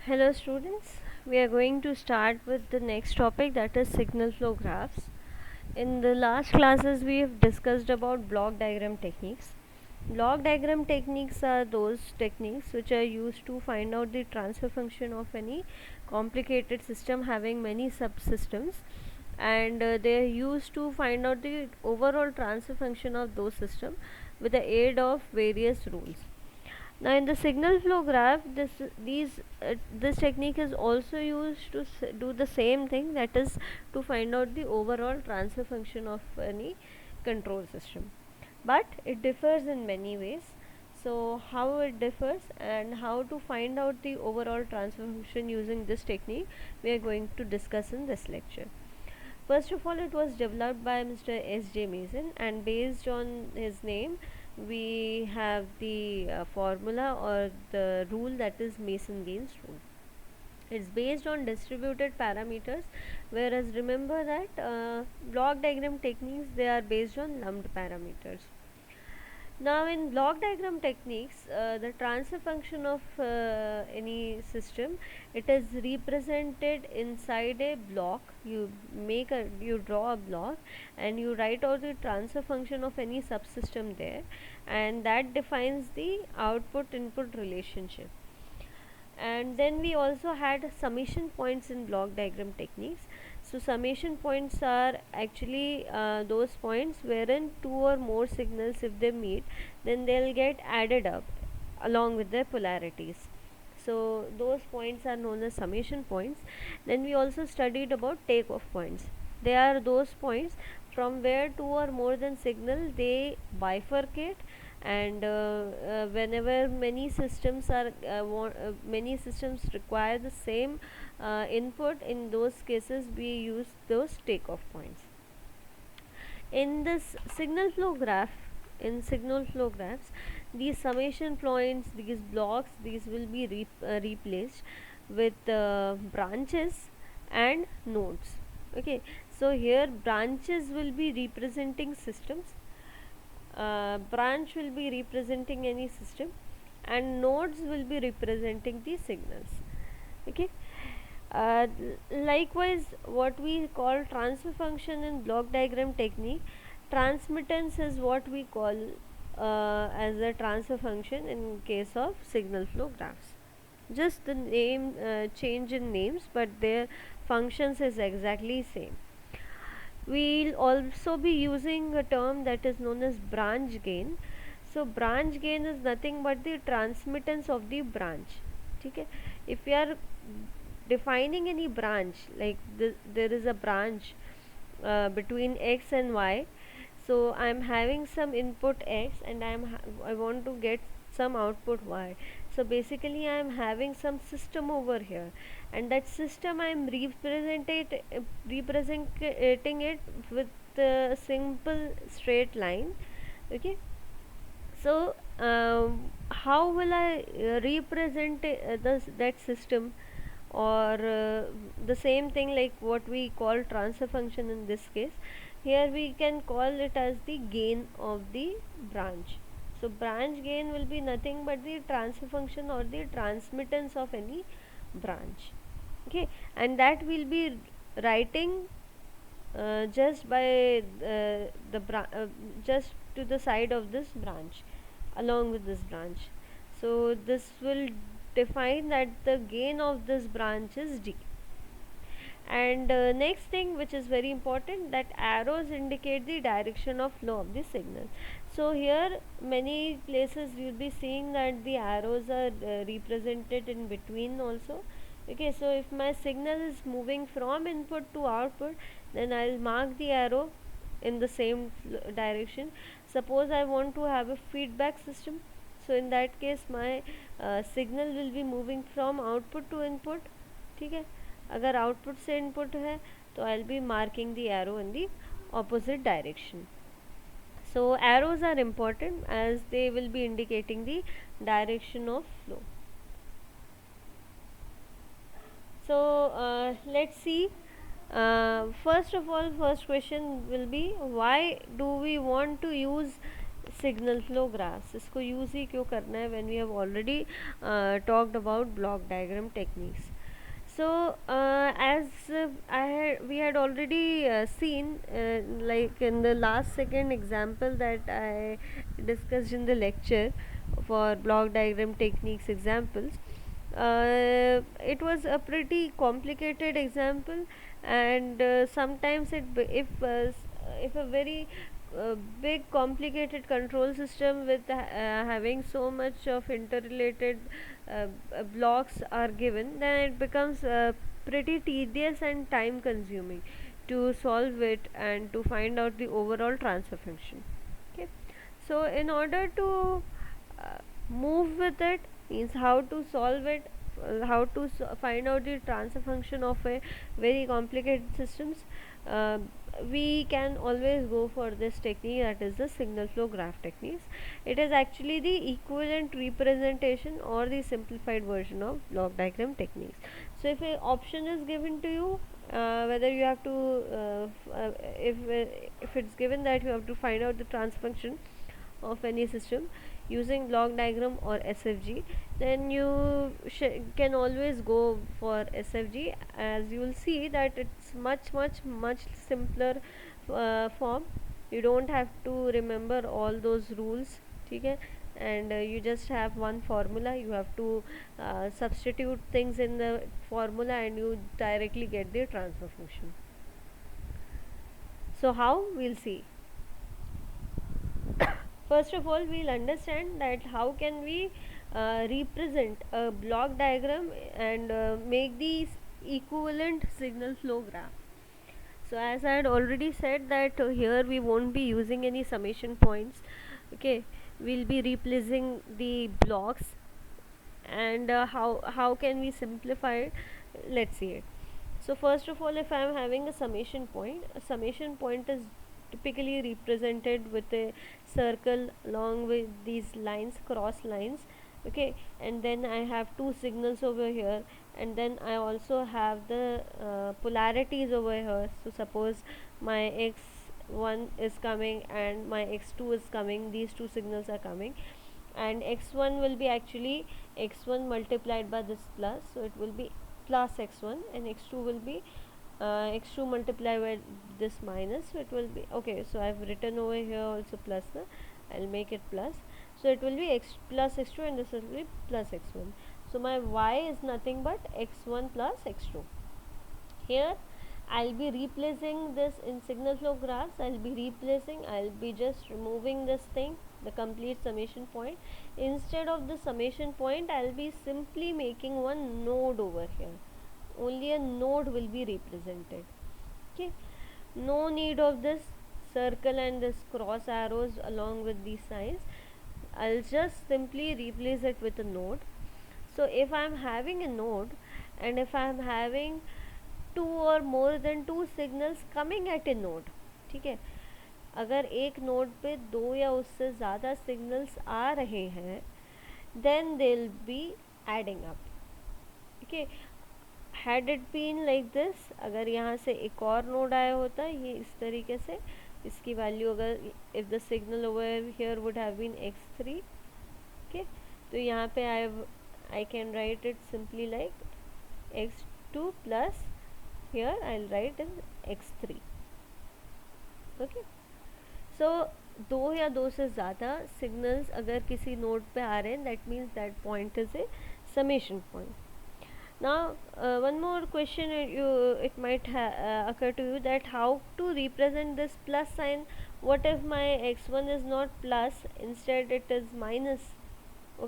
Hello students, we are going to start with the next topic, that is signal flow graphs. In the last classes we have discussed about block diagram techniques. Block diagram techniques are those techniques which are used to find out the transfer function of any complicated system having many subsystems, and they are used to find out the overall transfer function of those systems with the aid of various rules. Now, in the signal flow graph, this technique is also used to do the same thing, that is to find out the overall transfer function of any control system. But it differs in many ways. So, how it differs and how to find out the overall transfer function using this technique, we are going to discuss in this lecture. First of all, it was developed by Mr. S.J. Mason, and based on his name, we have the formula or the rule, that is Mason-Gaines rule. It's based on distributed parameters, whereas remember that block diagram techniques, they are based on lumped parameters. Now, in block diagram techniques, the transfer function of any system, it is represented inside a block. You draw a block and you write out the transfer function of any subsystem there, and that defines the output input relationship. And then we also had summation points in block diagram techniques. So summation points are actually those points wherein two or more signals, if they meet, then they'll get added up along with their polarities. So those points are known as summation points. Then we also studied about takeoff points. They are those points from where two or more than signal, they bifurcate, and whenever many systems require the same input, in those cases we use those takeoff points. In this signal flow graphs, these summation points, these blocks, these will be replaced with branches and nodes. Okay, so here branches will be representing systems, branch will be representing any system, and nodes will be representing the signals. Okay, uh, likewise, what we call transfer function in block diagram technique, transmittance is what we call as a transfer function in case of signal flow graphs. Just the name change in names, but their functions is exactly same. We'll also be using a term that is known as branch gain. So branch gain is nothing but the transmittance of the branch. Okay, if we are defining any branch, like there is a branch between x and y, so I'm having some input x and I want to get some output y. So basically I'm having some system over here, and that system I'm representing it with a simple straight line. Okay, so how will I represent that system, or the same thing like what we call transfer function in this case? Here we can call it as the gain of the branch. So branch gain will be nothing but the transfer function or the transmittance of any branch. Okay, and that will be writing just by just to the side of this branch, along with this branch. So this will define that the gain of this branch is d. And next thing which is very important, that arrows indicate the direction of flow of the signal. So here many places you will be seeing that the arrows are represented in between also. Okay, so if my signal is moving from input to output, then I'll mark the arrow in the same direction. Suppose I want to have a feedback system, so in that case my signal will be moving from output to input. ठीक है, अगर output से input है तो आई will B marking the arrow in the opposite direction. So arrows are important as they will be indicating the direction of flow. So let's see. First of all, first question will be, why do we want to use signal flow graphs, इसको use ही क्यों करना है when we have already talked about block diagram techniques. So as we had already seen, like in the last second example that I discussed in the lecture for block diagram techniques examples, it was a pretty complicated example, and sometimes if a very big complicated control system with having so much of interrelated blocks are given, then it becomes pretty tedious and time consuming to solve it and to find out the overall transfer function. Okay, so in order to uh, move with it, means how to solve it, find out the transfer function of a very complicated systems, uh, we can always go for this technique, that is the signal flow graph techniques. It is actually the equivalent representation or the simplified version of block diagram techniques. So if an option is given to you, whether you have to if it's given that you have to find out the transfer function of any system using block diagram or SFG, then you can always go for SFG, as you will see that it's much simpler form. You don't have to remember all those rules, okay? And you just have one formula. You have to substitute things in the formula and you directly get the transfer function. So how, we'll see. First of all, we'll understand that how can we represent a block diagram and make these equivalent signal flow graph. So as I had already said that here we won't be using any summation points. Okay, we'll be replacing the blocks, and how can we simplify it? Let's see it. So first of all, if I am having a summation point is typically represented with a circle along with these lines, cross lines. Okay, and then I have two signals over here, and then I also have the polarities over here. So suppose my x1 is coming and my x2 is coming, these two signals are coming, and x1 will be actually x1 multiplied by this plus, so it will be plus x1, and x2 will be x2 multiplied by this minus, so it will be okay. So I've written over here also plus, I'll make it plus, so it will be x plus x2 and this will be plus x1. So my y is nothing but x1 plus x2. Here I'll be replacing this in signal flow graphs. I'll be just removing this thing, the complete summation point. Instead of the summation point, I'll be simply making one node over here. Only a node will be represented. Okay, no need of this circle and this cross arrows along with these signs. I'll just simply replace it with a node. So if I'm having a node, and if I'm having two और more than two signals coming at a node, ठीक है, अगर एक node पे दो या उससे ज़्यादा सिग्नल्स आ रहे हैं, then they will be adding up. Okay, had it been like this, अगर यहाँ से एक और नोड आया होता ये इस तरीके से, इसकी वैल्यू अगर if the signal over here would have been x3, okay, तो यहाँ पे I can write it simply like x2 plus here I'll write in x3. okay, so दो या दो से ज़्यादा सिग्नल्स अगर किसी नोड पे आ रहे हैं, that means that point is a summation point. Now one more question it might occur to you, that how to represent this plus sign. What if my x1 is not plus, instead it is minus?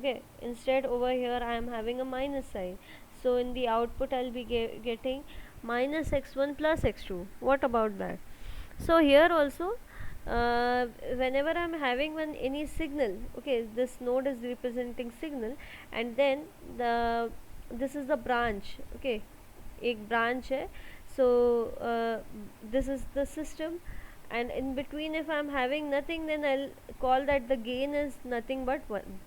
Okay, instead over here I am having a minus sign, so in the output I'll be getting minus x1 plus x2. What about that? So here also, whenever I'm having any signal, okay, this node is representing signal, and then this is the branch. Okay, एक branch है, so this is the system, and in between if I'm having nothing, then I'll call that the gain is nothing but 1,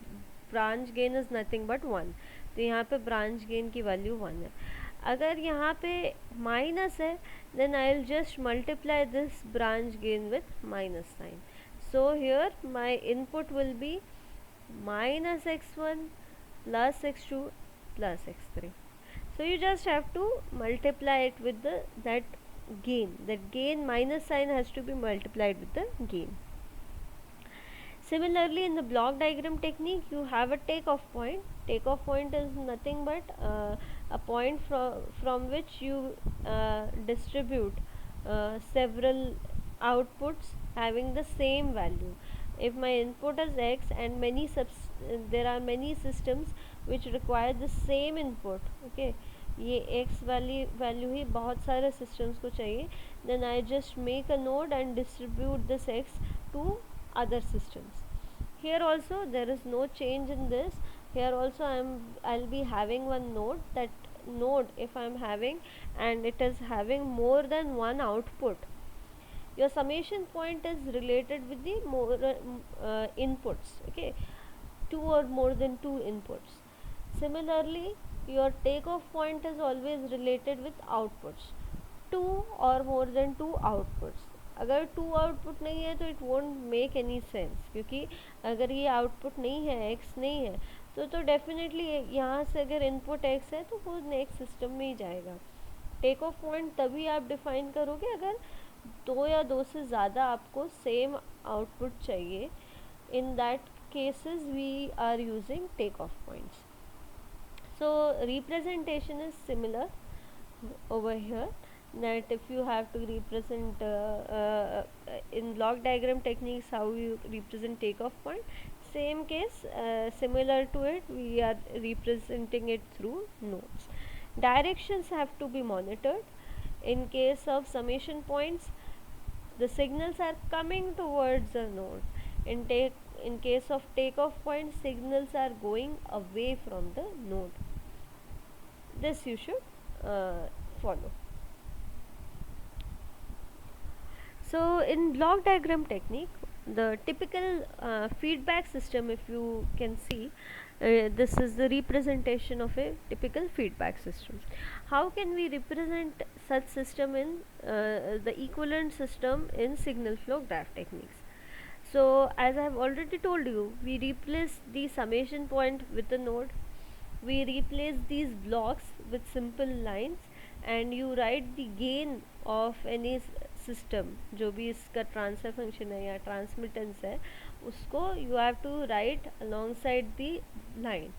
branch gain is nothing but 1. तो यहाँ पे branch gain की value 1 है. अगर यहाँ पे माइनस है, then I will just multiply this branch gain with minus sign. So here my input will be minus x1 plus x2 plus x3. So you just have to multiply it with the that gain. That gain minus sign has to be multiplied with the gain. Similarly, in the block diagram technique, you have a takeoff point. Takeoff point is nothing but a point from which you distribute several outputs having the same value. If my input is x and there are many systems which require the same input, okay, ये x वाली value ही बहुत सारे systems को चाहिए, then I just make a node and distribute this x to other systems. Here also there is no change in this. Here also I'll be having one node. That node, if I'm having and it is having more than one output, your summation point is related with the more inputs, okay, two or more than two inputs. Similarly, your takeoff point is always related with outputs, two or more than two outputs. अगर two output नहीं है तो it won't make any sense, क्योंकि अगर ये output नहीं है, x नहीं है, तो डेफिनेटली यहाँ से अगर इनपुट एक्स है तो वो नेक्स्ट सिस्टम में ही जाएगा. टेक ऑफ पॉइंट तभी आप डिफाइन करोगे अगर दो या दो से ज़्यादा आपको सेम आउटपुट चाहिए. In that cases we are using takeoff points. So representation is similar over here, that if you have to represent in block diagram techniques how you represent takeoff point, same case, similar to it, we are representing it through nodes. Directions have to be monitored. In case of summation points, the signals are coming towards the node. In case of takeoff point, signals are going away from the node. This you should follow. So in block diagram technique, the typical feedback system, if you can see, this is the representation of a typical feedback system. How can we represent such system in the equivalent system in signal flow graph techniques? So as I have already told you, we replace the summation point with a node. We replace these blocks with simple lines, and you write the gain of any system. जो भी इसका transfer function है या transmittance है, उसको you have to write alongside the line.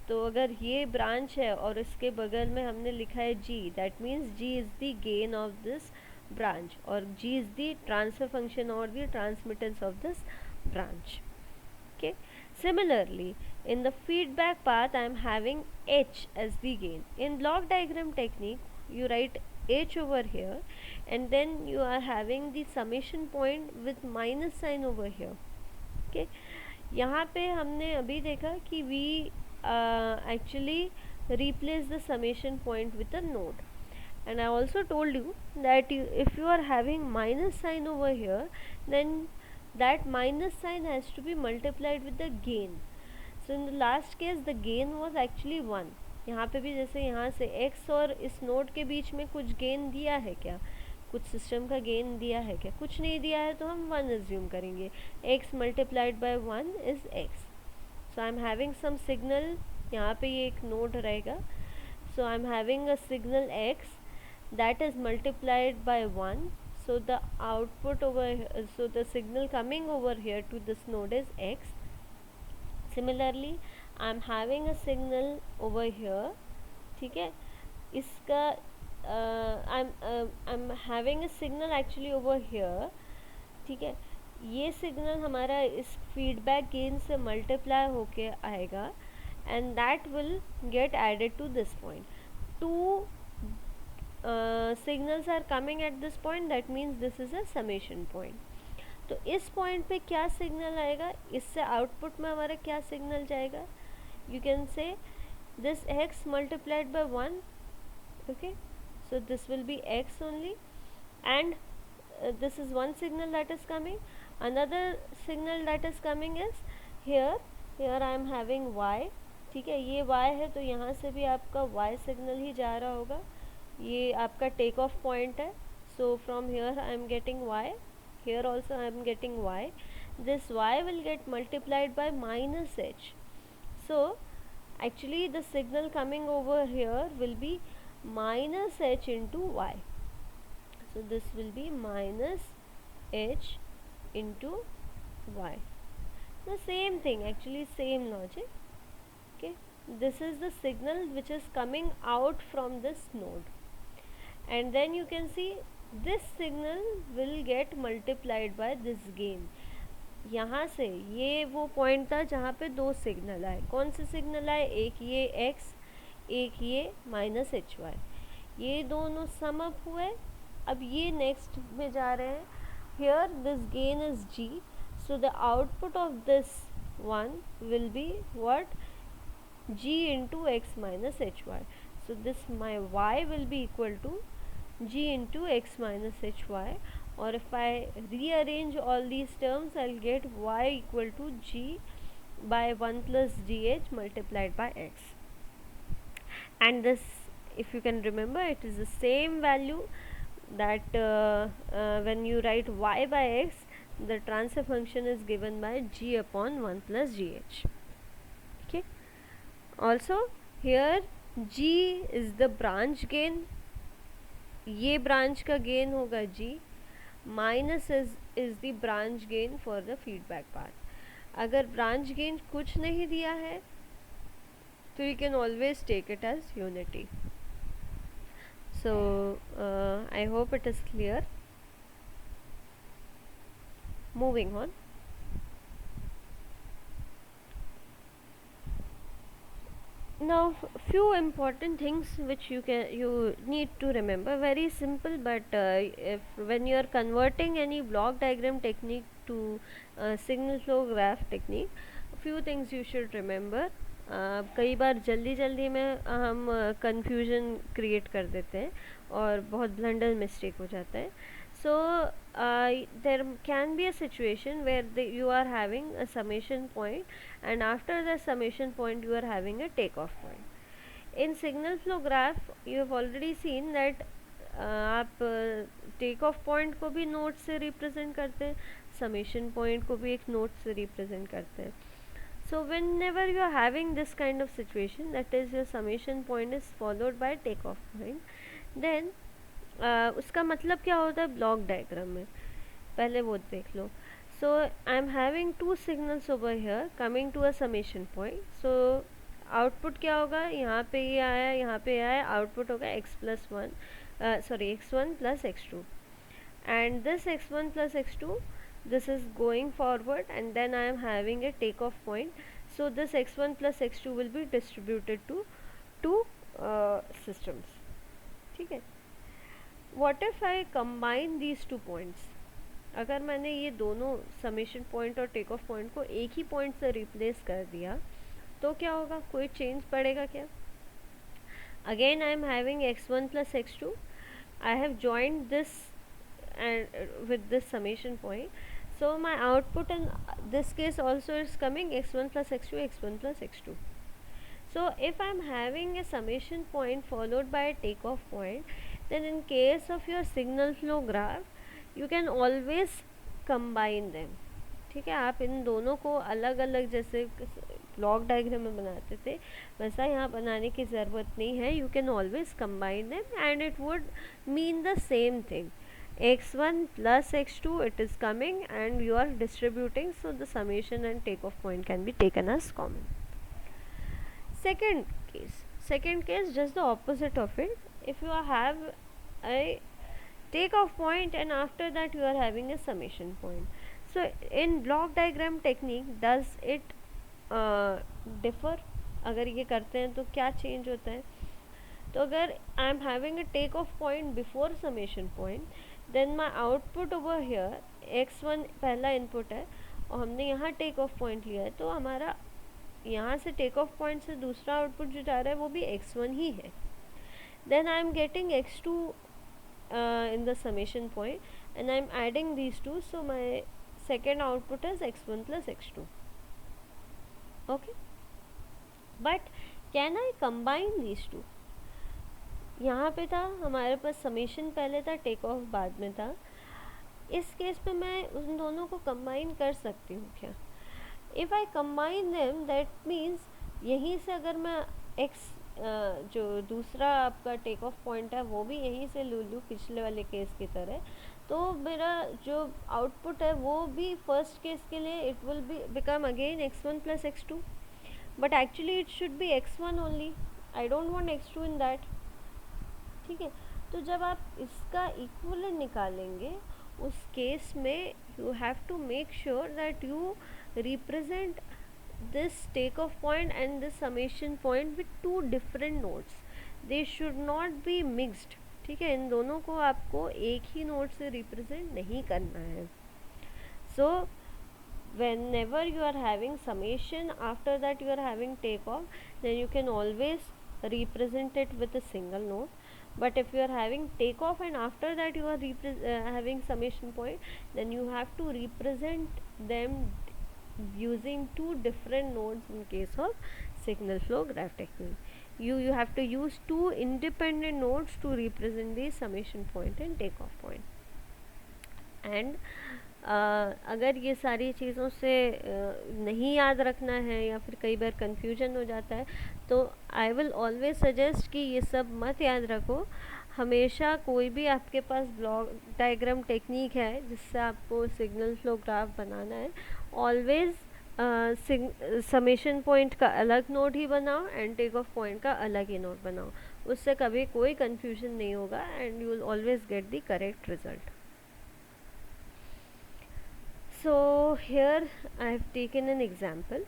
तो अगर ये ब्रांच है और इसके बगल में हमने लिखा है G, that means G is the gain of this branch, or G is the transfer function or the transmittance of this branch. Okay. Similarly, in the feedback path, I am having H as the gain. In block diagram technique, you write H over here, and then you are having the summation point with minus sign over here. Okay. यहाँ पे हमने अभी देखा कि we actually replace the summation point with a node. And I also told you that if you are having minus sign over here, then that minus sign has to be multiplied with the gain. So in the last case, the gain was actually 1. यहाँ पे भी जैसे यहाँ से x और इस node के बीच में कुछ गेन दिया है क्या, कुछ सिस्टम का गेन दिया है क्या, कुछ नहीं दिया है, तो हम 1 एज्यूम करेंगे. x multiplied by 1 is x. So I am having some signal, यहाँ पे ये एक नोड रहेगा. So I am having a signal x that is multiplied by 1. So the output over here, so the signal coming over here to this node is x. Similarly, I am having a signal over here. ठीक है, इसका I'm having a signal actually over here. ठीक है, ये signal हमारा इस feedback gain से multiply होके आएगा, and that will get added to this point. Two signals are coming at this point, that means this is a summation point. तो इस पॉइंट पे क्या सिग्नल आएगा, इससे आउटपुट में हमारा क्या सिग्नल जाएगा, you can say this x multiplied by 1. okay, so this will be x only, and this is one signal that is coming. Another signal that is coming is here I am having y. ठीक है, ये y है तो यहाँ से भी आपका y signal ही जा रहा होगा. ये आपका टेक ऑफ पॉइंट है. So from here I am getting y, here also I am getting y. this y will get multiplied by minus h. So actually the signal coming over here will be minus h into y. So this will be minus h into y. The same thing, actually same logic. Okay, this is the signal which is coming out from this node, and then you can see this signal will get multiplied by this gain. यहाँ से ये वो point था जहाँ पे दो signal आए. कौन से सिग्नल आए? एक ये x, एक ये माइनस एच वाई. ये दोनों सम अप हुए. अब ये नेक्स्ट में जा रहे हैं. Here this gain is g, so the output of this one will be what? G into x minus hy. So this my y will be equal to g into x minus hy, or if I rearrange all these terms, I'll get y equal to g by 1 plus gh multiplied by x. And this, if you can remember, it is the same value that when you write y by x, the transfer function is given by g upon 1 plus gh. Okay. Also here g is the branch gain. ये branch का gain होगा g, minus is the branch gain for the feedback part. अगर branch gain कुछ नहीं दिया है तो you can always take it as unity. So I hope it is clear. Moving on. Now few important things which you need to remember, very simple, but if when you are converting any block diagram technique to signal flow graph technique, few things you should remember. कई बार जल्दी में हम confusion create कर देते हैं और बहुत blunder mistake हो जाता है. So there can be a situation where you are having a summation point, and after the summation point you are having a takeoff point. In signal flow graph you have already seen that आप take off point को भी note से represent करते हैं, summation point को भी एक note से रिप्रेजेंट करते हैं. So whenever you are having this kind of situation, that is your summation point is followed by takeoff point, then उसका मतलब क्या होता है ब्लॉक डायग्राम में, पहले वो देख लो. So I am having two signals over here coming to a summation point. So output क्या होगा? यहाँ पे ये आया, यहाँ पे आया, आउटपुट होगा x plus one, sorry x1 plus x2, and this x1 plus x2, this is going forward, and then I am having a takeoff point. So this x1 plus x2 will be distributed to two systems. ठीक है. What if I combine these two points? अगर मैंने ये दोनों summation point और take off point को एक ही point से रिप्लेस कर दिया तो क्या होगा? कोई चेंज पड़ेगा क्या? Again I am having x1 plus x2. I have joined this and with this summation point, so my output in this case also is coming x1 plus x2, x1 plus x2. So if I am having a summation point followed by a takeoff point, then in case of your signal flow graph you can always combine them. ठीक है, आप इन दोनों को अलग अलग जैसे block diagram में बनाते थे वैसा यहाँ बनाने की ज़रूरत नहीं है. You can always combine them and it would mean the same thing. x1 plus x2 it is coming and you are distributing, so the summation and takeoff point can be taken as common. Second case just the opposite of it. If you have a takeoff point and after that you are having a summation point, so in block diagram technique does it differ? अगर ये करते हैं तो क्या change होता है? तो अगर I am having a take off point before summation point, then my output over here x1 पहला इनपुट है और हमने यहाँ टेक ऑफ पॉइंट लिया है, तो हमारा यहाँ से टेक ऑफ पॉइंट से दूसरा आउटपुट जो जा रहा है वो भी x1 ही है. Then I am getting x2 in the summation point and I am adding these two, so my second output is x1 plus x2. Okay, but can I combine these two? यहाँ पे था हमारे पास summation पहले था, take off बाद में था. इस केस पे मैं उन दोनों को कंबाइन कर सकती हूँ क्या? If I combine them that means यहीं से अगर मैं एक्स जो दूसरा आपका टेक ऑफ पॉइंट है वो भी यहीं से ले लूँ पिछले वाले केस की तरह, तो मेरा जो आउटपुट है वो भी फर्स्ट केस के लिए it will be become again x1 plus x2, but actually it should be x1 only, I don't want x2 in that. ठीक है, तो जब आप इसका इक्विवेलेंट निकालेंगे उस केस में you have to make sure that you represent this takeoff point and this summation point with two different nodes, they should not be mixed। ठीक है, इन दोनों को आपको एक ही नोड से रिप्रेजेंट नहीं करना है। so whenever you are having summation, after that you are having takeoff, then you can always represent it with a single node, but if you are having takeoff and after that you are having summation point, then you have to represent them using two different nodes in case of signal flow graph technique. You have to use two independent nodes to represent the summation point and takeoff point. And अगर ये सारी चीज़ों से नहीं याद रखना है या फिर कई बार कन्फ्यूजन हो जाता है, तो आई विल ऑलवेज सजेस्ट कि ये सब मत याद रखो। हमेशा कोई भी आपके पास ब्लॉक डायग्राम टेक्निक है जिससे आपको सिग्नल फ्लो ग्राफ बनाना है, ऑलवेज समेशन पॉइंट का अलग नोड ही बनाओ एंड टेक ऑफ पॉइंट का अलग ही नोड बनाओ, उससे कभी कोई कन्फ्यूजन नहीं होगा and you will always get the correct result. So here I have taken an example.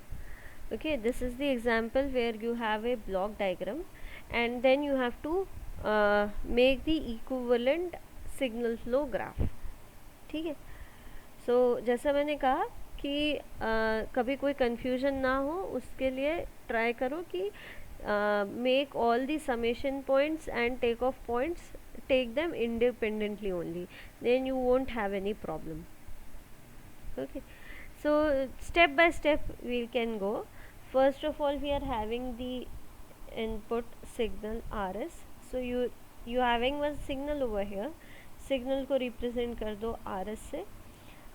Okay, this is the example where you have a block diagram and then you have to make the equivalent signal flow graph। ठीक है, so जैसा मैंने कहा कि कभी कोई confusion ना हो उसके लिए try करो कि make all the summation points and take off points, take them independently only, then you won't have any problem। Okay, so step by step we can go। first of all we are having the input signal RS, so you having one signal over here, signal को represent कर दो RS से,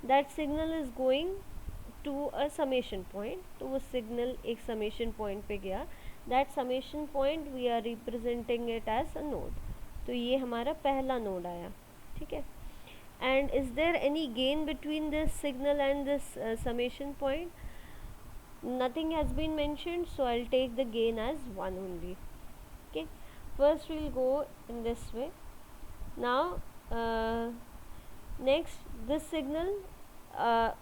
that signal is going to a summation point, तो वो signal एक summation point पे गया, that summation point we are representing it as a node, तो ये हमारा पहला node आया। ठीक है, and is there any gain between this signal and this summation point? Nothing has been mentioned, so I'll take the gain as 1 only। Okay, first we'll go in this way। now next this signal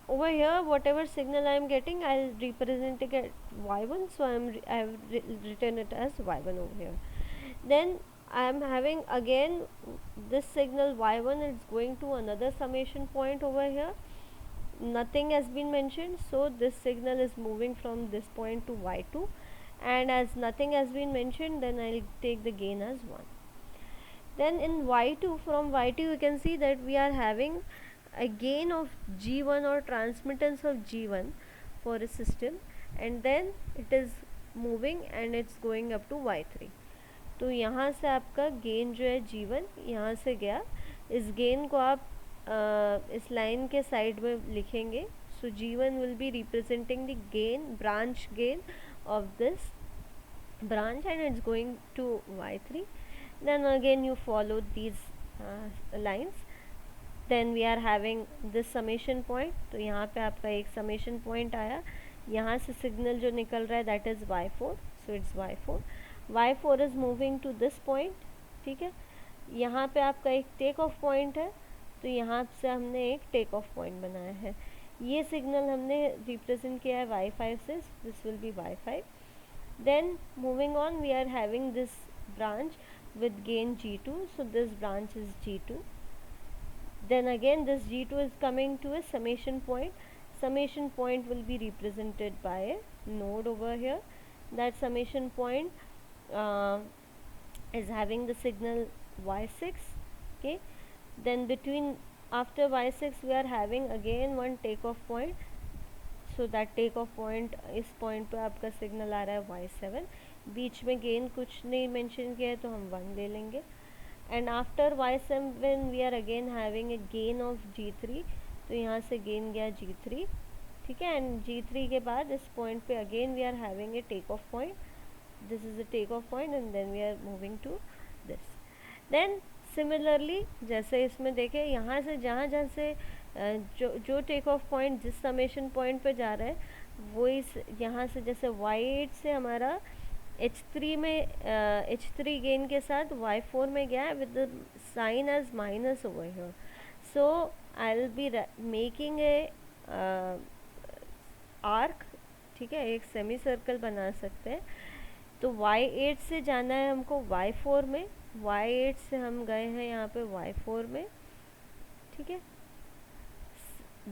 over here, whatever signal I am getting, I'll represent it at y1, so I have written it as y1 over here। then I am having again this signal y1, it's going to another summation point over here, nothing has been mentioned, so this signal is moving from this point to y2, and as nothing has been mentioned, then I'll take the gain as 1। then in y2, from y2 you can see that we are having a gain of g1 or transmittance of g1 for a system, and then it is moving and it's going up to y3, तो यहाँ से आपका gain जो है G1 यहाँ से गया, इस गेन को आप इस लाइन के साइड में लिखेंगे, सो G1 will be representing the gain, branch gain of this branch, and it's going to y3। then again you follow these lines, then we are having this summation point, तो यहाँ पे आपका एक summation point आया, यहाँ से signal जो निकल रहा है that is y4, so it's y4, y4 is moving to this point। ठीक है, यहाँ पे आपका एक टेक ऑफ पॉइंट है, तो यहाँ से हमने एक टेक ऑफ पॉइंट बनाया है, ये सिग्नल हमने रिप्रेजेंट किया है y5 से, this will be y5। then moving on we are having this branch with gain G2, so this branch is G2। then again this G2 is coming to a summation point, summation point will be represented by a node over here, that summation point is having the signal y6। okay, then between after y6 we are having again one takeoff point, so that takeoff point इस point पे आपका signal आ रहा है y7, बीच में gain कुछ नहीं mention किया है तो हम 1 ले लेंगे। And after y7 we are again having a gain of g3, तो यहाँ से गेन गया g3, ठीक है. एंड g3 के बाद इस पॉइंट पे again we are having a take off point, this is the take off point and then we are moving to this. Then similarly जैसे इसमें देखें, यहाँ से जहाँ जहाँ से जो टेक ऑफ पॉइंट जिस समेशन पॉइंट पे जा रहा है वो इस यहाँ से जैसे y8 से हमारा h3 में h3 गेन के साथ y4 में गया with the sign as minus over here. So I will be making a arc, ठीक है, एक सेमी सर्कल बना सकते हैं. तो y8 से जाना है हमको y4 में, y8 से हम गए हैं यहाँ पे y4 में, ठीक है.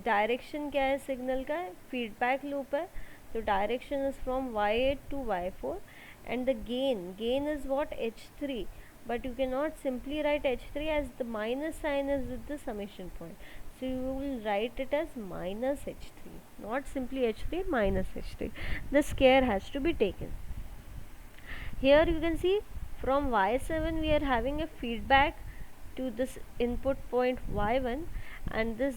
डायरेक्शन क्या है सिग्नल का, फीडबैक लूप है, तो direction is from y8 to y4 and the gain is what h3, but you cannot simply write h3 as the minus sign is with the summation point, so you will write it as minus h3, not simply h3, minus h3. This care has to be taken. Here you can see from y7 we are having a feedback to this input point y1, and this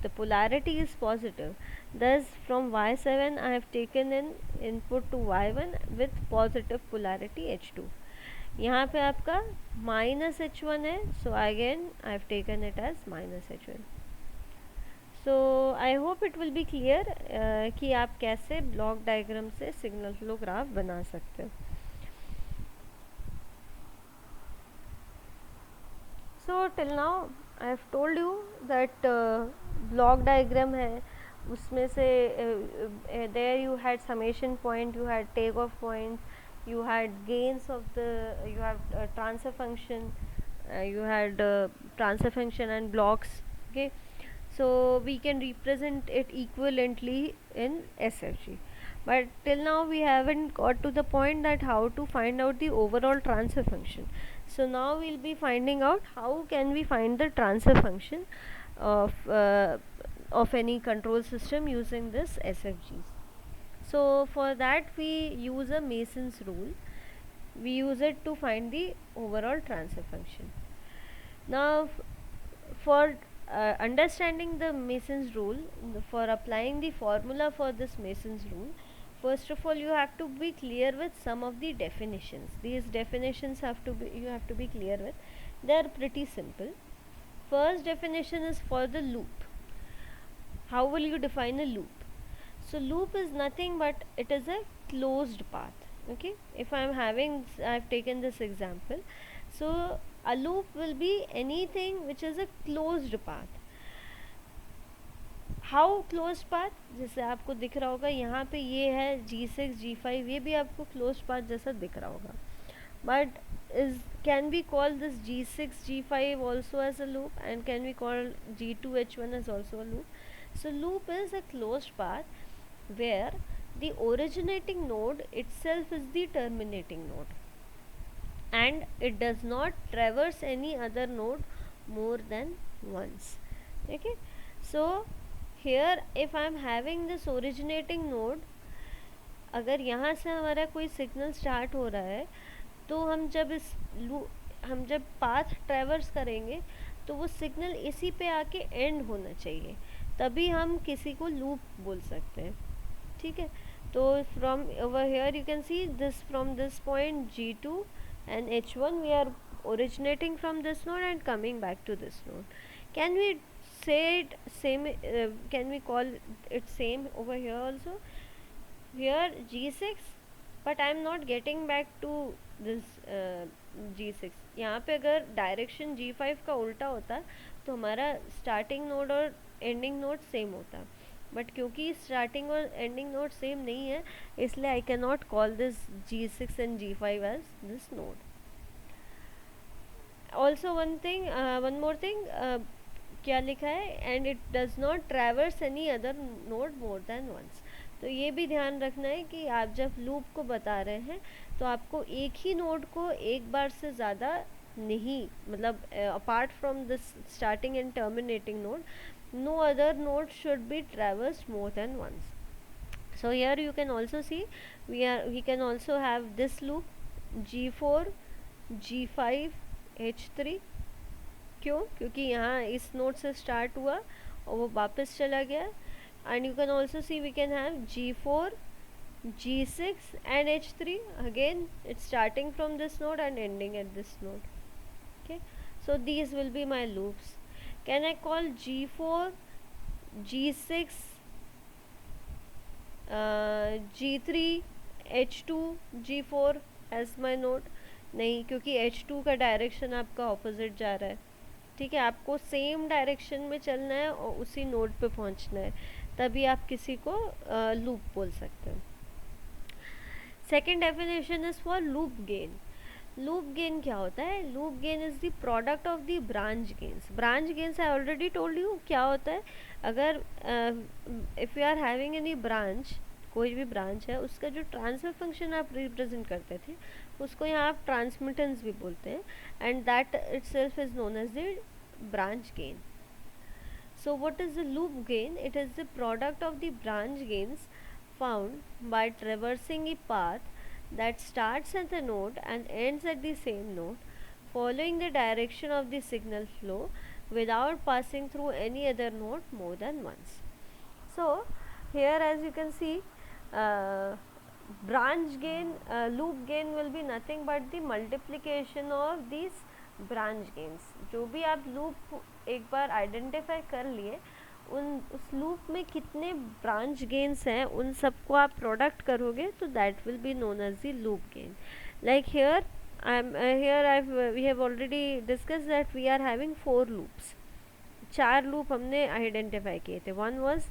the polarity is positive. Thus from y7 I have taken an input to y1 with positive polarity h2. यहाँ पे आपका minus h1 है, so again I have taken it as minus h1. So I hope it will be clear कि आप कैसे block diagram से signal flow graph बना सकते हो. So till now I have told you that block diagram है, उसमें से there you had summation point, you had take off points, you had gains of the, you have transfer function, you had transfer function and blocks. Okay, so we can represent it equivalently in SFG, but till now we haven't got to the point that how to find out the overall transfer function. So now we'll be finding out how can we find the transfer function of any control system using this SFGs. So for that we use a Mason's rule. We use it to find the overall transfer function. Now for understanding the Mason's rule, for applying the formula for this Mason's rule, first of all you have to be clear with some of the definitions. These definitions you have to be clear with. They are pretty simple. First definition is for the loop. How will you define a loop? So loop is nothing but it is a closed path. Okay, if I have taken this example, so a loop will be anything which is a closed path. How closed path? जैसे आपको दिख रहा होगा यहाँ पे ये है G6 G5, ये भी आपको closed path जैसा दिख रहा होगा, but can we call this G6 G5 also as a loop, and can we call G2 H1 as also a loop? So loop is a closed path where the originating node itself is the terminating node and it does not traverse any other node more than once. Okay, so here if I am having this originating node, अगर यहाँ से हमारा कोई signal start हो रहा है तो हम जब पाथ ट्रैवर्स करेंगे तो वो सिग्नल इसी पे आके एंड होना चाहिए, तभी हम किसी को लूप बोल सकते हैं. ठीक है, तो from over here you can see this, from this point G2 and H1 we are originating from this node and coming back to this node. Can we say it same, can we call it same over here also? Here G6, but I am not getting back to this G6. यहाँ पे अगर direction G5 का उल्टा होता तो हमारा starting node और ending node same होता, बट क्योंकि स्टार्टिंग और एंडिंग नोड सेम नहीं है इसलिए I can not call this G6 and G5 as this node. Also one more thing, क्या लिखा है, and it does not traverse any other node more than once. तो ये भी ध्यान रखना है कि आप जब लूप को बता रहे हैं तो आपको एक ही नोड को एक बार से ज़्यादा नहीं, मतलब apart from this starting and terminating node, no other node should be traversed more than once. So here you can also see we can also have this loop G4 G5H3। क्यों? क्योंकि यहाँ इस नोड से start हुआ और वो वापस चला गया। And you can also see we can have G4 G6 and H3, again it's starting from this node and ending at this node. Okay, so these will be my loops. Can I call G4 G6 G3 H2 G4 as my node? नहीं, क्योंकि H2 का direction आपका opposite जा रहा है। ठीक है, आपको सेम डायरेक्शन में चलना है और उसी नोड पे पहुंचना है, तभी आप किसी को लूप बोल सकते हैं। Second definition is for loop gain. Loop gain क्या होता है? Loop gain is the product of the branch gains. Branch gains I already told you क्या होता है। अगर if you are having any branch, कोई भी ब्रांच है, उसका जो ट्रांसफर फंक्शन आप रिप्रेजेंट करते थे उसको यहाँ आप ट्रांसमिटेंस भी बोलते हैं, and that itself is known as the branch gain. So what is the loop gain? It is the product of the branch gains found by traversing a path that starts at the node and ends at the same node, following the direction of the signal flow without passing through any other node more than once. So here, as you can see, branch gain, loop gain will be nothing but the multiplication of these branch gains. जो भी आप loop एक बार identify कर लिए, उस loop में कितने branch gains हैं उन सबको आप प्रोडक्ट करोगे तो that will be known as the loop gain. Like here we have already discuss that we are having 4 loops. 4 loop हमने आइडेंटिफाई किए थे. वन वाज,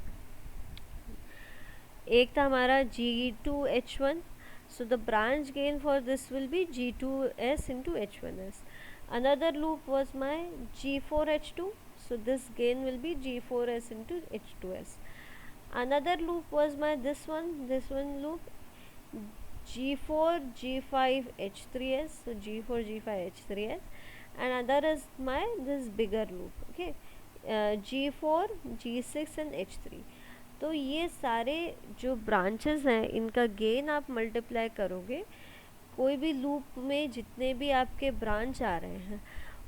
एक था हमारा G2H1. so the branch gain for this will be G2S into H1S. Another loop was my G4H2, so this gain will be G4S into H2S. Another loop was my this one loop, G4 G5 H3S, so G4 G5 H3S. and another is my this bigger loop, okay, G4 G6 and H3. तो ये सारे जो branches हैं इनका gain आप multiply करोगे, कोई भी लूप में जितने भी आपके ब्रांच आ रहे हैं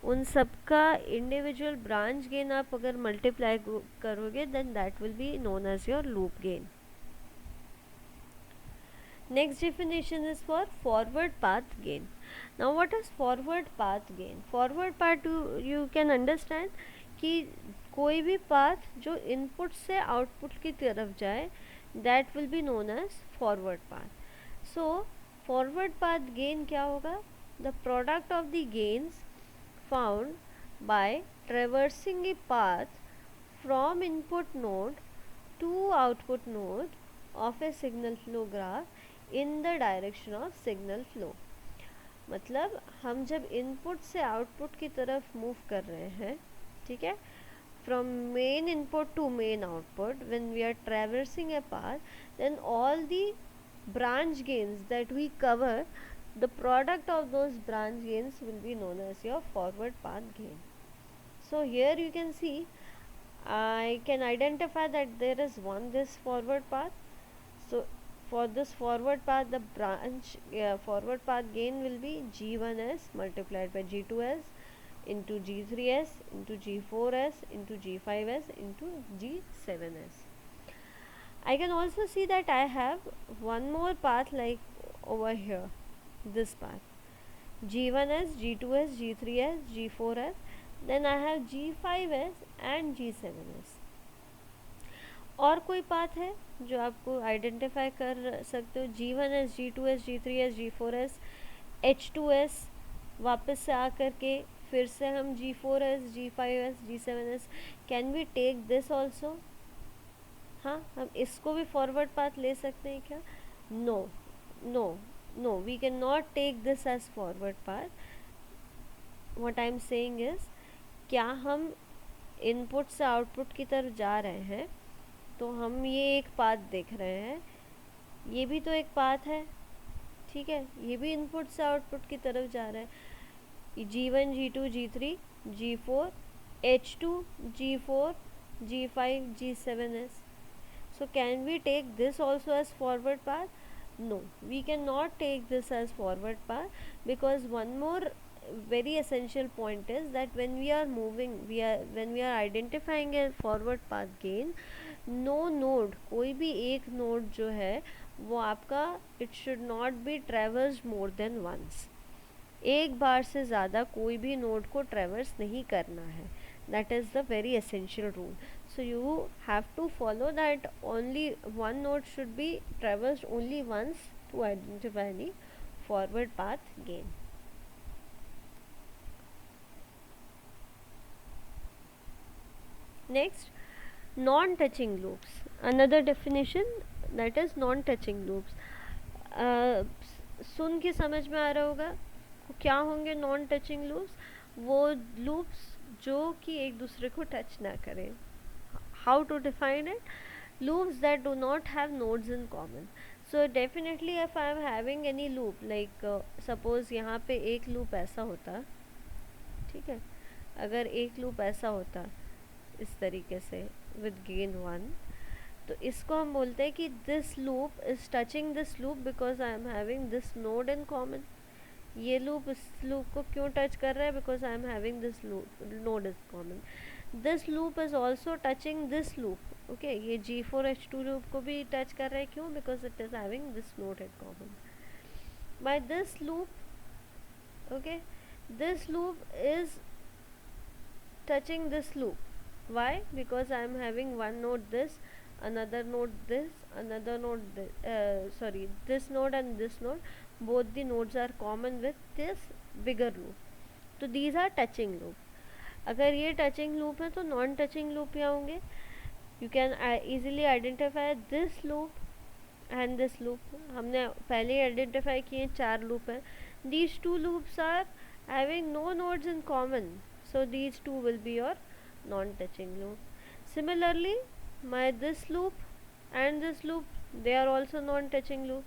उन सब का इंडिविजुअल ब्रांच गेन आप अगर मल्टीप्लाई करोगे then that will be known as your loop gain. Next definition is for forward path gain. Now what is forward path gain? Forward path you can understand कि कोई भी path जो input से output की तरफ जाए that will be known as forward path. So forward path gain क्या होगा? The product of the gains found by traversing a path from input node to output node of a signal flow graph in the direction of signal flow. मतलब हम जब input से output की तरफ move कर रहे हैं, ठीक है, from main input to main output, when we are traversing a path, then all the branch gains that we cover, the product of those branch gains will be known as your forward path gain. So here you can see I can identify that there is this forward path. So for this forward path, the branch forward path gain will be G1S multiplied by G2S into G3S into G4S into G5S into G7S. I can also see that I have one more path like over here, this path, G1S, G2S, G3S, G4S, then I have G5S and G7S. और कोई path है जो आपको identify कर सकते हो? G1S, G2S, G3S, G4S, H2S, वापस से आकर के फिर से हम G4S, G5S, G7S. Can we take this also? हाँ, हम इसको भी फॉरवर्ड पाथ ले सकते हैं क्या? No no no, we can not take this as forward path. What I am saying is, क्या हम इनपुट से आउटपुट की तरफ जा रहे हैं तो हम ये एक पाथ देख रहे हैं, ये भी तो एक पाथ है, ठीक है, ये भी इनपुट से आउटपुट की तरफ जा रहा है. G1, G2, G3, G4, H2, G4, G5, G7S. So can we take this also as forward path? No, we cannot take this as forward path, because one more very essential point is that when we are moving, when we are identifying a forward path gain, no node, कोई भी एक node जो है वो आपका, it should not be traverse more than once. एक बार से ज़्यादा कोई भी नोड को ट्रेवर्स नहीं करना है। That is the very essential rule. So you have to follow that only one node should be traverse only once to identify the forward path gain. Next, non-touching loops. Another definition, that is non-touching loops. सुन के समझ में आ रहा होगा क्या होंगे non touching loops? वो लूप्स जो कि एक दूसरे को टच ना करें। How to define it? Loops that do not have nodes in common. So definitely if I am having any loop, like suppose यहाँ पे एक लूप ऐसा होता, ठीक है, अगर एक लूप ऐसा होता इस तरीके से विद गेन 1, तो इसको हम बोलते हैं कि this loop is touching this loop because I am having this node in common. ये लूप इस लूप को क्यों टच कर रहा है? Because I am having this node is common. This loop is also touching this loop. Okay, ये G4H2 loop को भी टच कर रहा है, क्यों? Because it is having this node in common. By this loop, okay, this loop is touching this loop. Why? Because I am having one node this, another node this, another node this, sorry, this node and this node, both the nodes are common with this bigger loop. तो these are touching loop. अगर ये touching loop है तो non touching loop क्या होंगे? You can easily identify this loop and this loop. हमने पहले ही identify किए 4 loop हैं. These two loops are having no nodes in common, so these two will be your non-touching loop. Similarly, my this loop and this loop, they are also non-touching loop.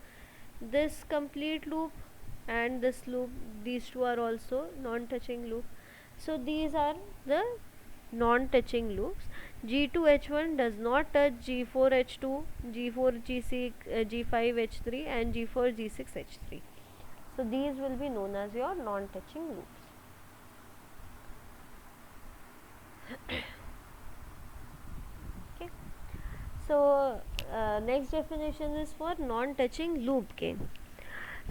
This complete loop and this loop, these two are also non-touching loop. So these are the non-touching loops. G2H1 does not touch G4H2, G4G6, G5H3 and G4G6H3. So these will be known as your non-touching loops. Okay. So next definition is for non-touching loop gain.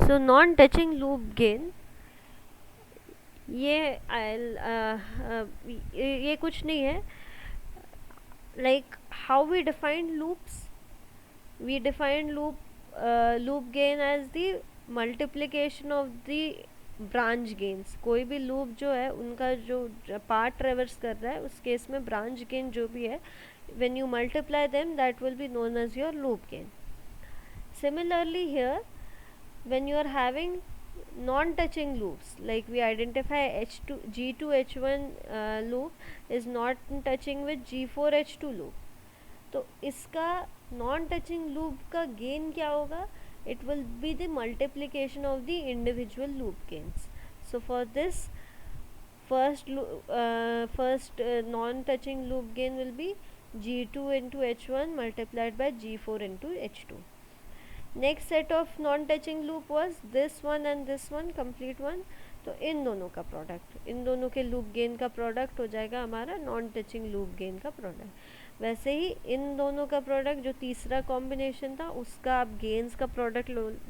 So non-touching loop gain, ये ये कुछ नहीं है. Like how we define loops, we define loop gain as the multiplication of the branch gains. कोई भी loop जो है उनका जो पार्ट ट्रेवर्स कर रहा है उस केस में ब्रांच गेन जो भी है, when you multiply them, that will be known as your loop gain. Similarly here, when you are having non-touching loops, like we identify G2H1 loop is not touching with G4H2 loop, तो इसका non-touching loop का gain क्या होगा? It will be the multiplication of the individual loop gains. So for this, first non-touching loop gain will be G2 into H1 multiplied by G4 into H2. Next set of non-touching loop was this one and this one, complete one. तो इन दोनों का product, इन दोनों के loop gain का product हो जाएगा हमारा non touching loop gain का प्रोडक्ट. वैसे ही इन दोनों का प्रोडक्ट जो तीसरा कॉम्बिनेशन था उसका आप गेन्स का प्रोडक्ट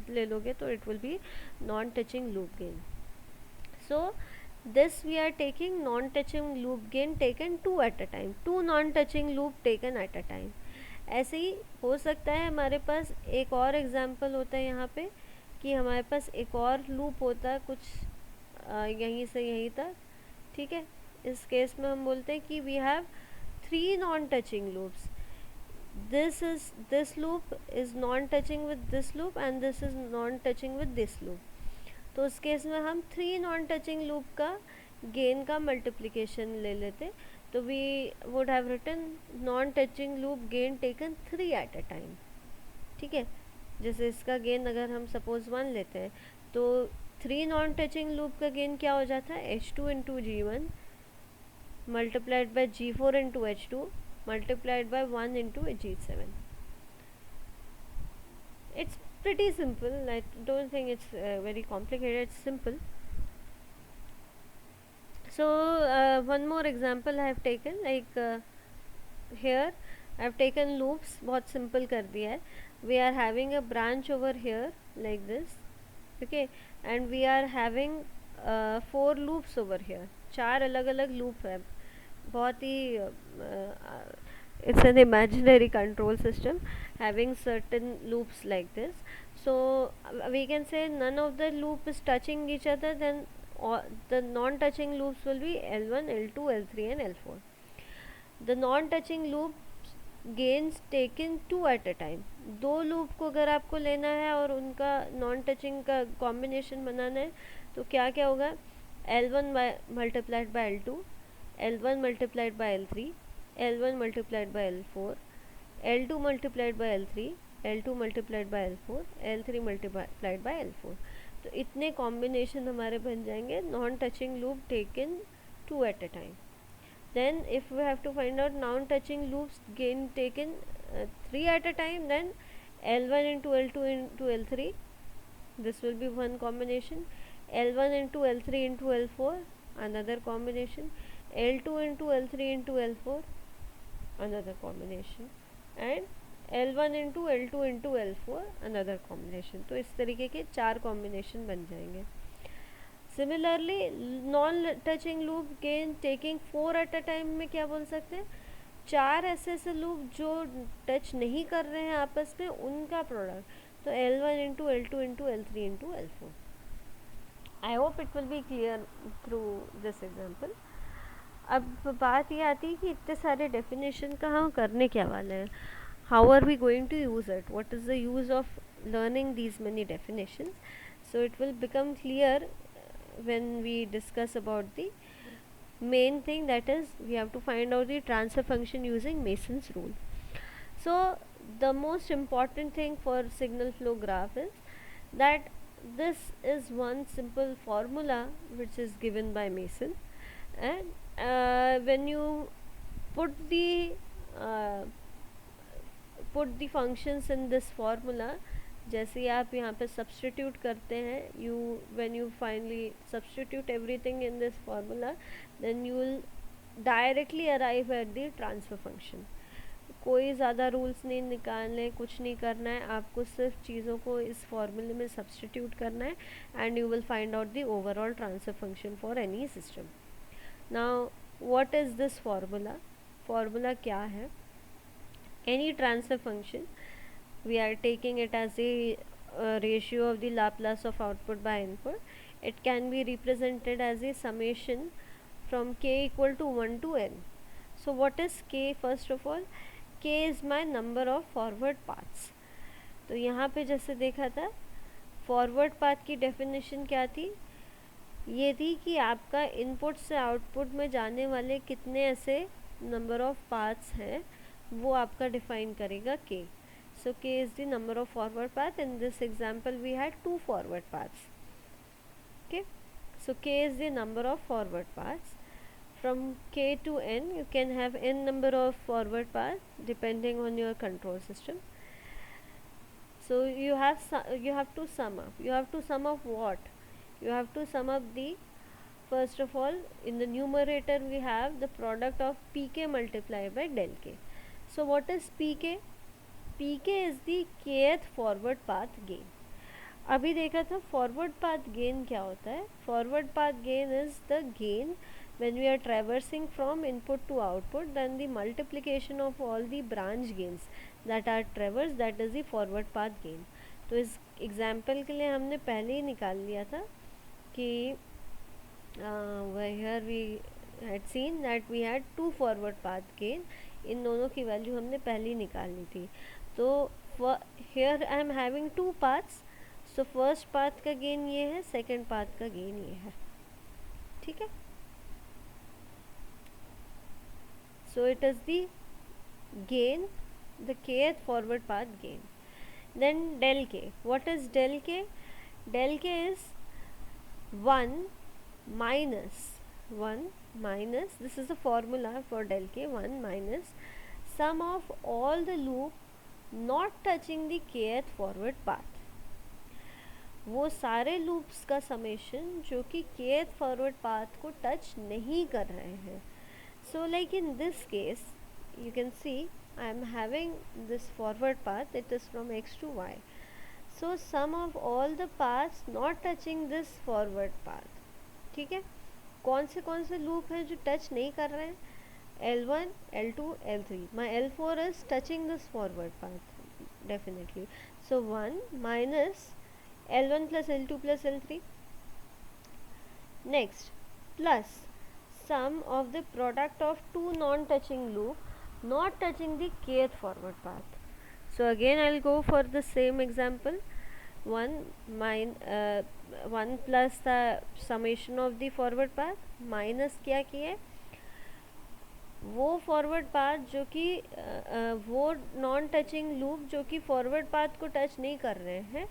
ले लोगे तो it will B non touching loop gain. So this we are taking non-touching loop gain taken 2 at a time, 2 non-touching loop taken at a time. ऐसे ही हो सकता है हमारे पास एक और एग्जांपल होता है यहाँ पे कि हमारे पास एक और लूप होता है कुछ यहीं से यहीं तक, ठीक है. इस केस में हम बोलते हैं कि we have 3 non-touching loops. This loop is non-touching with this loop and this is non-touching with this loop. तो उस केस में हम 3 non-touching loop का गेन का मल्टीप्लिकेशन ले लेते, तो we would have written non-touching loop gain taken 3 at a time. ठीक है, जैसे इसका गेन अगर हम सपोज 1 लेते हैं तो 3 non-touching loop का गेन क्या हो जाता है? H2 into G1 multiplied by G4 into H2 multiplied by 1 into G7. It's pretty simple. I don't think it's very complicated. It's simple. So one more example I have taken, like here I have taken loops. बहुत simple कर दिया है. We are having a branch over here like this, okay, and we are having 4 loops over here. 4 अलग अलग loop है. बहुत ही it's an imaginary control system having certain loops like this. So we can say none of the loop is touching each other, then the non-touching loops will be L1, L2, L3 and L4. The non-touching loop gains taken two at a time. दो loop को अगर आपको लेना है और उनका non touching का combination बनाना है तो क्या क्या होगा, L1 multiplied by L2, L1 multiplied by L3, L1 multiplied by L4, L2 multiplied by L3, L2 multiplied by L4, L3 multiplied by L4. तो इतने कॉम्बिनेशन हमारे बन जाएंगे non touching loop taken two at a time. Then if we have to find out non-touching loops gain taken 3 at a time, then L1 into L2 into L3, this will be one combination. L1 into L3 into L4, another combination. L2 into L3 into L4, another combination. And L1 into L2 into L4, another combination. तो इस तरीके के 4 combination बन जाएंगे. Similarly non touching loop gain taking 4 eight a time में क्या बोल सकते हैं, 4 ऐसे लूप जो टच नहीं कर रहे हैं आपस में उनका प्रोडक्ट. तो L1 into L2 into L3 into L4. I hope it will B clear through this example. अब बात ये आती है कि इतने सारे डेफिनेशन का हम करने क्या वाले हैं. How are we going to use it, what is the use of learning these many definitions. So it will become clear when we discuss about the main thing, that is we have to find out the transfer function using Mason's rule. So the most important thing for signal flow graph is that this is one simple formula which is given by Mason, and when you uh, put the functions in this formula, जैसे ही आप यहाँ पे substitute करते हैं, you when you finally substitute everything in this formula, then you will directly arrive at the transfer function. कोई ज़्यादा rules नहीं निकालने, कुछ नहीं करना है, आपको सिर्फ चीज़ों को इस फार्मूले में सब्सटीट्यूट करना है and you will find out the overall transfer function for any system. Now what is this formula. Formula क्या है, any transfer function we are taking it as a ratio of the Laplace of output by input. It can be represented as a summation from k equal to 1 to n. So what is k? First of all, k is my number of forward paths. तो यहाँ पे जैसे देखा था forward path की definition क्या थी, ये थी कि आपका इनपुट से आउटपुट में जाने वाले कितने ऐसे नंबर ऑफ पाथ्स हैं वो आपका डिफाइन करेगा k. So k is the number of forward path. In this example we had 2 forward paths. Okay, so k is the number of forward paths. From k to n you can have n number of forward paths depending on your control system. So you have to sum up. You have to sum up what? You have to sum up the, first of all, in the numerator we have the product of pk multiplied by del k. So what is pk? pk is the kth forward path gain. अभी देखा था forward path gain क्या होता है. Forward path gain is the gain when we are traversing from input to output, then the multiplication of all the branch gains that are traversed, that is the forward path gain. तो इस example के लिए हमने पहले ही निकाल लिया था कि here we had seen that we had 2 forward path gain. इन दोनों की वैल्यू हमने पहले ही निकाल ली थी. तो here I am having 2 paths. So first path का गेन ये है, सेकेंड पाथ का गेन ये है. ठीक है. So it is the gain, the kth forward path gain. Then del k. What is del k? Del k is 1 minus, this is the formula for del k, 1 minus sum of all the loop not touching the kth forward path. वो सारे loops का summation जो कि kth forward path को touch नहीं कर रहे हैं. So like in this case you can see I am having this forward path, it is from x to y. So sum of all the paths not touching this forward path. ठीक है, कौन से loop हैं जो touch नहीं कर रहे हैं? L1, L2, L3. My L4 is touching this forward path definitely. So 1 minus L1 plus L2 plus L3. Next, plus sum of the product of two non-touching loop not touching the kth forward path. So again I'll go for the same example. 1 plus the summation of the forward path minus क्या किए, वो forward path जो कि वो non touching loop जो कि forward path को touch नहीं कर रहे हैं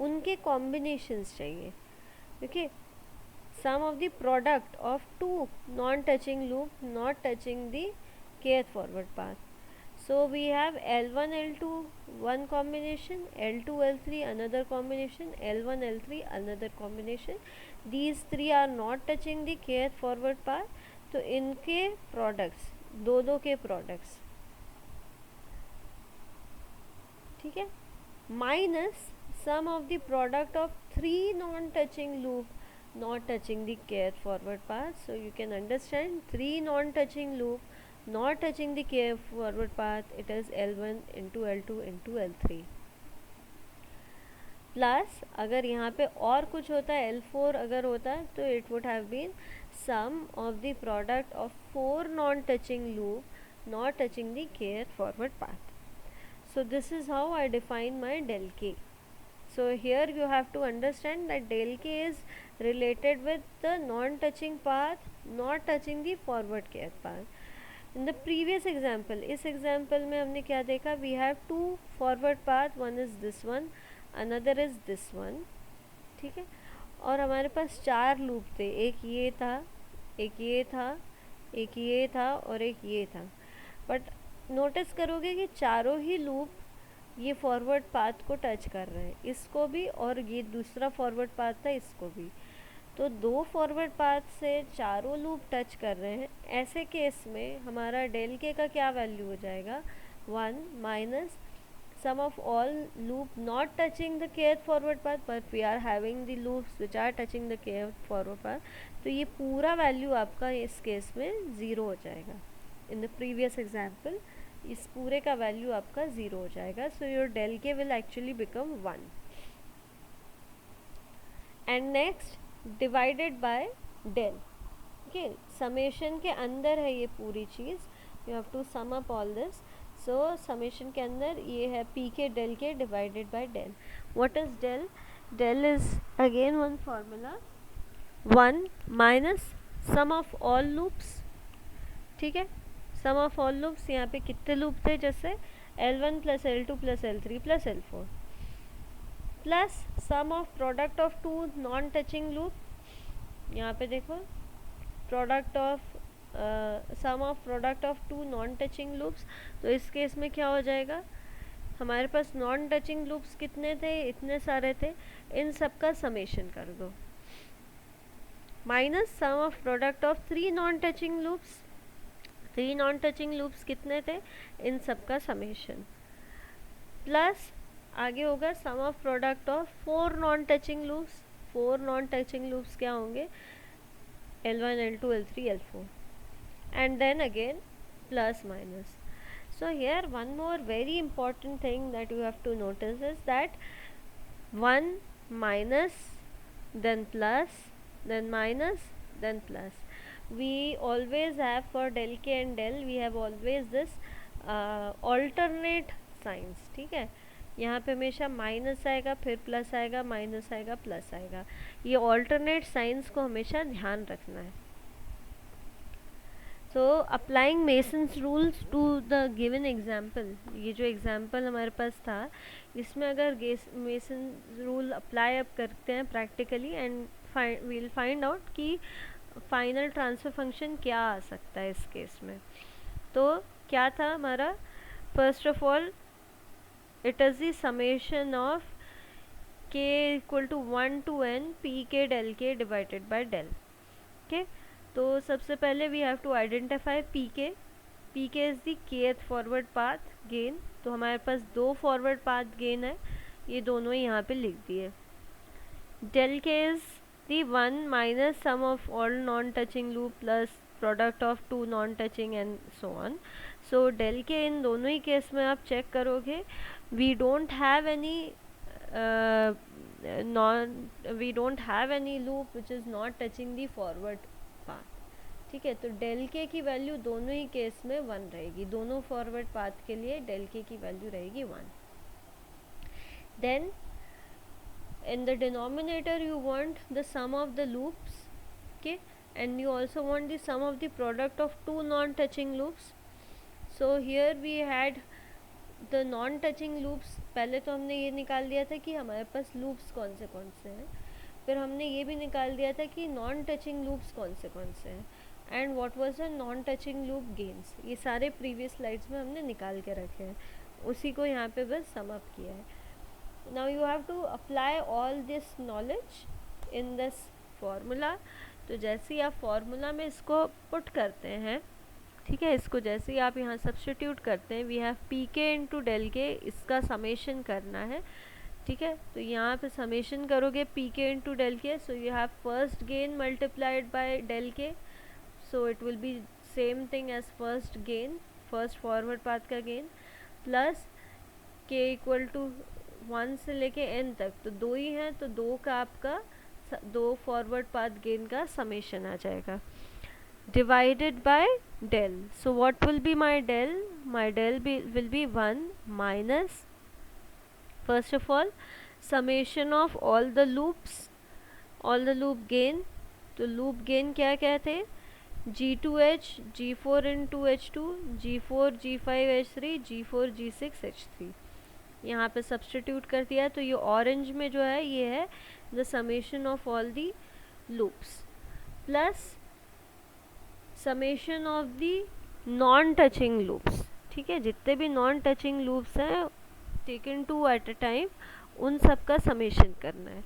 उनके कॉम्बिनेशंस चाहिए. Okay, sum of the product of two non-touching loop not touching the kth forward path. So we have L1 L2 one combination, L2 L3 another combination, L1 L3 another combination. These three are not touching the kth forward path. तो इनके products दो के products, ठीक है, minus sum of the product of three non-touching loop not touching the kth forward path. So you can understand three non-touching loop not touching the kth forward path, it is L1 into L2 into L3. Plus अगर यहाँ पे और कुछ होता है L4 अगर होता तो it would have been sum of the product of four non-touching loop not touching the kth forward path. So this is how I define my del k. So here you have to understand that del k is related with the non-touching path not touching the forward kth path. In the previous example, इस example में हमने क्या देखा, we have two forward path, one is this one, another is this one, ठीक है, और हमारे पास चार लूप थे, एक ये था, एक ये था, एक ये था और एक ये था. बट नोटिस करोगे कि चारों ही लूप ये फॉरवर्ड पाथ को टच कर रहे हैं, इसको भी और ये दूसरा फॉरवर्ड पाथ था इसको भी. तो दो फॉरवर्ड पाथ से चारों लूप टच कर रहे हैं. ऐसे केस में हमारा डेल के का क्या वैल्यू हो जाएगा, 1 minus sum of all loop not touching the kth forward path but we are having the loops which are touching the kth forward path. तो ये पूरा वैल्यू आपका इस केस में ज़ीरो हो जाएगा. इन द प्रीवियस एग्जाम्पल इस पूरे का वैल्यू आपका ज़ीरो हो जाएगा. So your del k will actually become 1. And next divided by del. Okay, summation के अंदर है ये पूरी चीज़, you have to sum up all this. So summation के अंदर ये है P k del k divided by del. What is del? Del is again one formula, 1 minus sum of all loops. ठीक है, सम ऑफ ऑल लूप्स, यहाँ पे कितने loop थे, जैसे L1 plus L2 plus L3 plus L4, plus sum of product of two non touching loop. यहाँ पे देखो product of sum of product of two non touching loops. तो इस केस में क्या हो जाएगा, हमारे पास नॉन टचिंग लूप्स कितने थे, इतने सारे थे, इन सब का समेशन कर दो, minus sum of product of three non touching loops. Three non touching loops कितने थे, इन सब का समेशन, प्लस आगे होगा sum of product of four non touching loops. Four non touching loops क्या होंगे, L1 L2 L3 L4, and then again plus minus. So here one more very important thing that you have to notice is that 1 minus then plus then minus then plus. We always have for del k and del, we have always this alternate signs. ठीक है, यहाँ पे हमेशा minus आएगा, फिर plus आएगा, minus आएगा, plus आएगा. ये ऑल्टरनेट साइंस को हमेशा ध्यान रखना है. So applying Mason's rules to the given example, ये जो एग्जाम्पल हमारे पास था इसमें अगर मेसन रूल अप्लाई अप करते हैं practically, and we'll find out कि फाइनल ट्रांसफर फंक्शन क्या आ सकता है इस केस में. तो क्या था हमारा, first of all it is the summation of k equal to 1 to n P k del k divided by del. Okay, तो सबसे पहले we have to identify P k. P k is the kth forward path gain. तो हमारे पास दो forward path gain है, ये दोनों ही यहाँ पे लिख दिए। del k is the one minus sum of all non-touching loop plus product of two non-touching and so on. So del k इन दोनों ही केस में आप चेक करोगे, we don't have any loop which is not touching the forward path। ठीक है, तो del k की value दोनों ही case में 1 रहेगी, दोनों फॉरवर्ड पाथ के लिए del k की वैल्यू रहेगी 1। Then in the denominator you want the sum of the loops, okay, and you also want the sum of the product of two non-touching loops। So here we had the non-touching loops। पहले तो हमने ये निकाल दिया था कि हमारे पास loops कौन से हैं, फिर हमने ये भी निकाल दिया था कि non-touching loops कौन से हैं, and what was the non-touching loop gains। ये सारे previous slides में हमने निकाल के रखे हैं, उसी को यहाँ पे बस sum up किया है। Now you have to apply all this knowledge in this formula। तो जैसे ही आप फॉर्मूला में इसको पुट करते हैं, ठीक है, इसको जैसे ही आप यहाँ सब्स्टिट्यूट करते हैं, वी हैव पी के इंटू डेल के, इसका समेशन करना है। ठीक है, तो यहाँ पे समेशन करोगे पी के into del k, so you have first gain multiplied by del k, so it will be same thing as first gain, first forward path का gain, plus k equal to 1 से लेके n तक, तो दो ही हैं, तो दो का आपका दो फॉरवर्ड पाथ गेन का समेशन आ जाएगा, divided by del. So what will be my del will be 1 minus first of all summation of all the loop gain. तो लूप गेन क्या क्या थे, G2H, G4 into H2, G4, G5, H3, G4, G6, H3, यहाँ पे substitute कर दिया। तो ये ऑरेंज में जो है ये है the summation of all the loops plus summation of the non touching loops. ठीक है, जितने भी नॉन टचिंग लूप्स हैं taken two at a time, उन सब का समेशन करना है।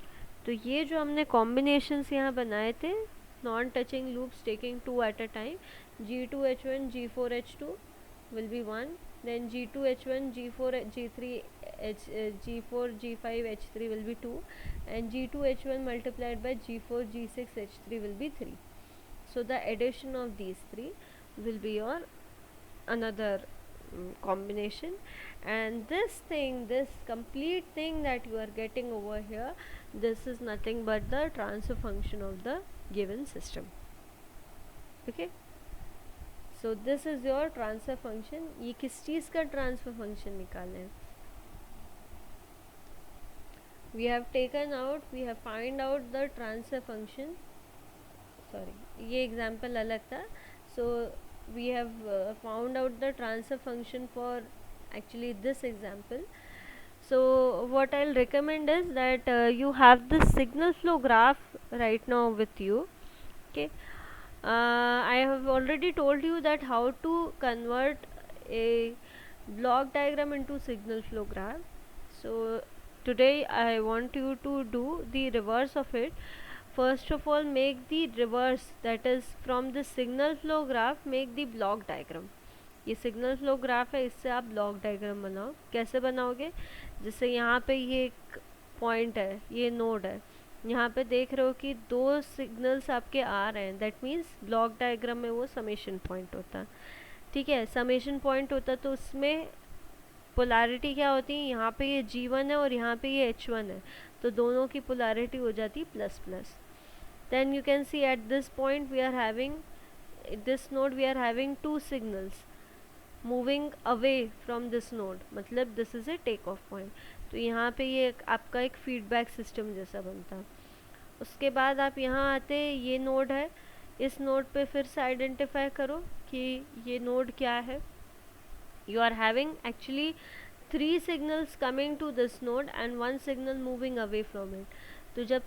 तो ये जो हमने कॉम्बिनेशंस यहाँ बनाए थे, non touching loops taking two at a time, G2H1, G4H2 will be 1, then G2H1, G4, G3, G4, G5, H3 will be 2, and G2H1 multiplied by G4, G6, H3 will be 3. So the addition of these three will be your another combination, and this complete thing that you are getting over here, this is nothing but the transfer function of the given system। Okay, so this is your transfer function। ये किस चीज़ का transfer function निकाले हैं, we have find out the transfer function, sorry ये example अलग था। so we have found out the transfer function for actually this example। so what I'll recommend is that you have the signal flow graph right now with you। okay, I have already told you that how to convert a block diagram into signal flow graph। so today I want you to do the reverse of it। first of all make the reverse, that is from the signal flow graph make the block diagram। ये signal flow graph है, इससे आप block diagram बनाओ। कैसे बनाओगे, जैसे यहाँ पे ये एक पॉइंट है, ये नोड है, यहाँ पे देख रहे हो कि दो सिग्नल्स आपके आ रहे हैं, दैट मीन्स ब्लॉक डायग्राम में वो समेशन पॉइंट होता है। ठीक है, समेशन पॉइंट होता है तो उसमें पोलैरिटी क्या होती है, यहाँ पे ये G1 है और यहाँ पे ये H1 है, तो दोनों की पोलैरिटी हो जाती है plus plus. Then you can see at this point we are having this node, we are having two signals moving away from this node, मतलब this is a take off point. तो यहाँ पे ये आपका एक फीडबैक सिस्टम जैसा बनता है। उसके बाद आप यहाँ आते, ये नोड है, इस नोड पे फिर से आइडेंटिफाई करो कि ये नोड क्या है। You are having actually 3 signals coming to this node and 1 signal moving away from it. तो जब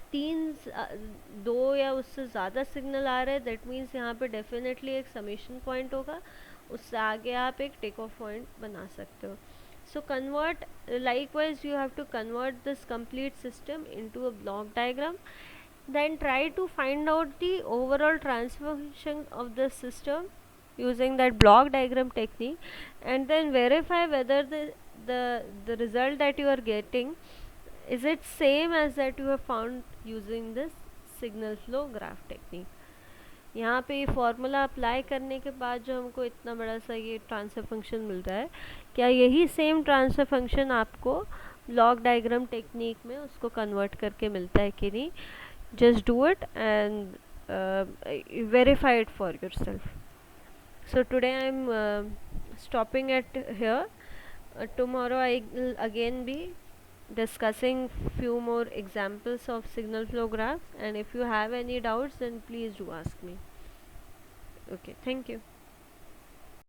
2 या उससे ज़्यादा सिग्नल आ रहे हैं, दैट मीन्स यहाँ पे डेफिनेटली एक समेशन पॉइंट होगा, उससे आगे आप एक टेक ऑफ पॉइंट बना सकते हो। So convert, likewise you have to convert this complete system into a block diagram, then try to find out the overall transfer function of the system using that block diagram technique, and then verify whether the result that you are getting is it same as that you have found using this signal flow graph technique. यहाँ पे ये formula apply करने के बाद जो हमको इतना बड़ा सा ये ट्रांसफर फंक्शन मिल रहा है, क्या यही सेम ट्रांसफर फंक्शन आपको ब्लॉक डायग्राम टेक्निक में उसको कन्वर्ट करके मिलता है कि नहीं? Just do it and verify it for your self. So today I am stopping at here. Tomorrow I will again be discussing few more examples of signal flow graphs, and if you have any doubts then please do ask me. Okay, thank you.